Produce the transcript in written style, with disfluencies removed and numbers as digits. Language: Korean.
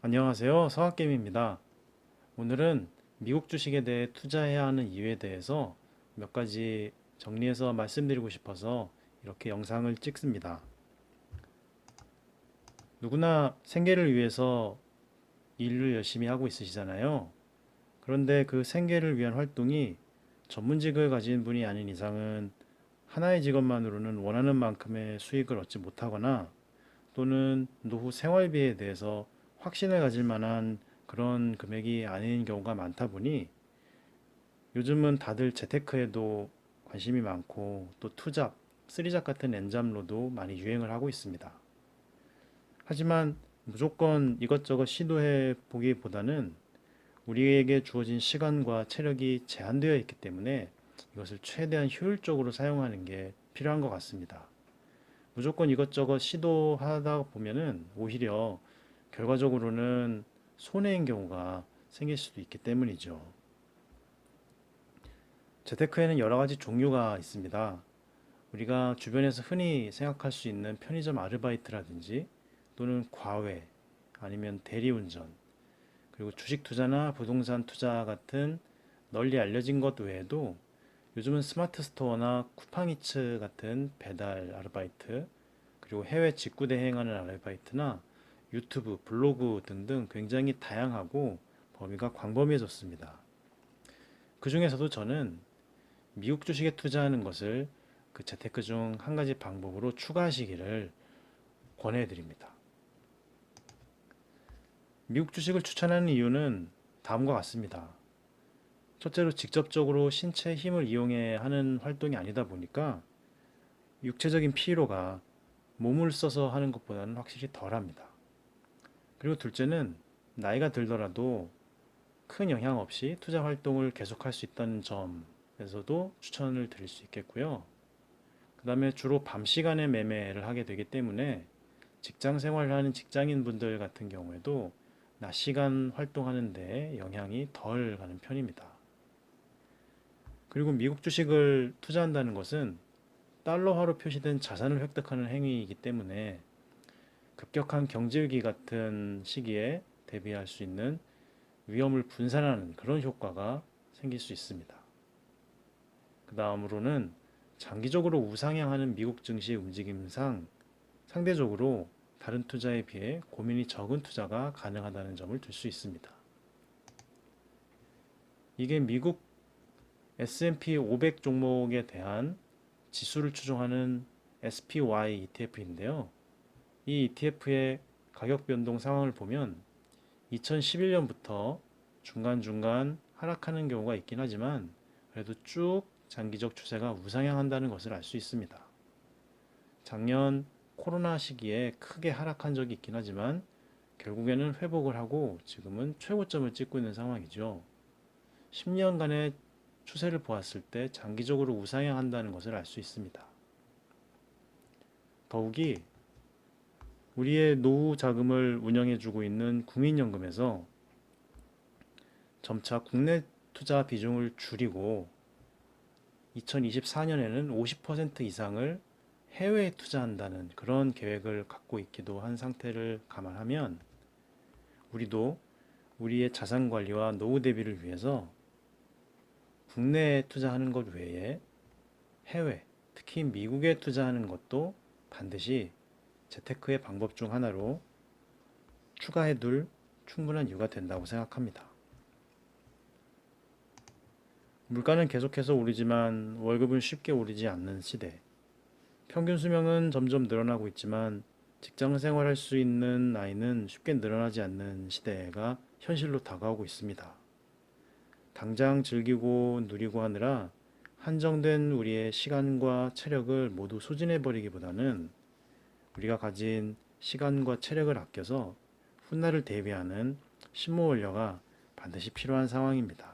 안녕하세요. 서학겜입니다. 오늘은 미국 주식에 대해 투자해야 하는 이유에 대해서 몇 가지 정리해서 말씀드리고 싶어서 이렇게 영상을 찍습니다. 누구나 생계를 위해서 일을 열심히 하고 있으시잖아요. 그런데 그 생계를 위한 활동이 전문직을 가진 분이 아닌 이상은 하나의 직업만으로는 원하는 만큼의 수익을 얻지 못하거나 또는 노후 생활비에 대해서 확신을 가질 만한 그런 금액이 아닌 경우가 많다 보니 요즘은 다들 재테크에도 관심이 많고 또 투잡, 쓰리잡 같은 엔잡로도 많이 유행을 하고 있습니다. 하지만 무조건 이것저것 시도해 보기보다는 우리에게 주어진 시간과 체력이 제한되어 있기 때문에 이것을 최대한 효율적으로 사용하는 게 필요한 것 같습니다. 무조건 이것저것 시도하다 보면은 오히려 결과적으로는 손해인 경우가 생길 수도 있기 때문이죠. 재테크에는 여러 가지 종류가 있습니다. 우리가 주변에서 흔히 생각할 수 있는 편의점 아르바이트라든지 또는 과외 아니면 대리운전 그리고 주식 투자나 부동산 투자 같은 널리 알려진 것 외에도 요즘은 스마트 스토어나 쿠팡이츠 같은 배달 아르바이트 그리고 해외 직구 대행하는 아르바이트나 유튜브, 블로그 등등 굉장히 다양하고 범위가 광범위해졌습니다. 그 중에서도 저는 미국 주식에 투자하는 것을 그 재테크 중 한 가지 방법으로 추가하시기를 권해드립니다. 미국 주식을 추천하는 이유는 다음과 같습니다. 첫째로 직접적으로 신체 힘을 이용해 하는 활동이 아니다 보니까 육체적인 피로가 몸을 써서 하는 것보다는 확실히 덜합니다. 그리고 둘째는 나이가 들더라도 큰 영향 없이 투자 활동을 계속할 수 있다는 점에서도 추천을 드릴 수 있겠고요. 그 다음에 주로 밤 시간에 매매를 하게 되기 때문에 직장 생활을 하는 직장인 분들 같은 경우에도 낮 시간 활동하는 데 영향이 덜 가는 편입니다. 그리고 미국 주식을 투자한다는 것은 달러화로 표시된 자산을 획득하는 행위이기 때문에 급격한 경제위기 같은 시기에 대비할 수 있는 위험을 분산하는 그런 효과가 생길 수 있습니다. 그 다음으로는 장기적으로 우상향하는 미국 증시 움직임상 상대적으로 다른 투자에 비해 고민이 적은 투자가 가능하다는 점을 들 수 있습니다. 이게 미국 S&P 500 종목에 대한 지수를 추종하는 SPY ETF인데요. 이 ETF의 가격 변동 상황을 보면 2011년부터 중간중간 하락하는 경우가 있긴 하지만 그래도 쭉 장기적 추세가 우상향한다는 것을 알 수 있습니다. 작년 코로나 시기에 크게 하락한 적이 있긴 하지만 결국에는 회복을 하고 지금은 최고점을 찍고 있는 상황이죠. 10년간의 추세를 보았을 때 장기적으로 우상향한다는 것을 알 수 있습니다. 더욱이 우리의 노후 자금을 운영해주고 있는 국민연금에서 점차 국내 투자 비중을 줄이고 2024년에는 50% 이상을 해외에 투자한다는 그런 계획을 갖고 있기도 한 상태를 감안하면 우리도 우리의 자산 관리와 노후 대비를 위해서 국내에 투자하는 것 외에 해외, 특히 미국에 투자하는 것도 반드시 재테크의 방법 중 하나로 추가해둘 충분한 이유가 된다고 생각합니다. 물가는 계속해서 오르지만 월급은 쉽게 오르지 않는 시대. 평균 수명은 점점 늘어나고 있지만 직장 생활할 수 있는 나이는 쉽게 늘어나지 않는 시대가 현실로 다가오고 있습니다. 당장 즐기고 누리고 하느라 한정된 우리의 시간과 체력을 모두 소진해버리기보다는 우리가 가진 시간과 체력을 아껴서 훗날을 대비하는 심모 원료가 반드시 필요한 상황입니다.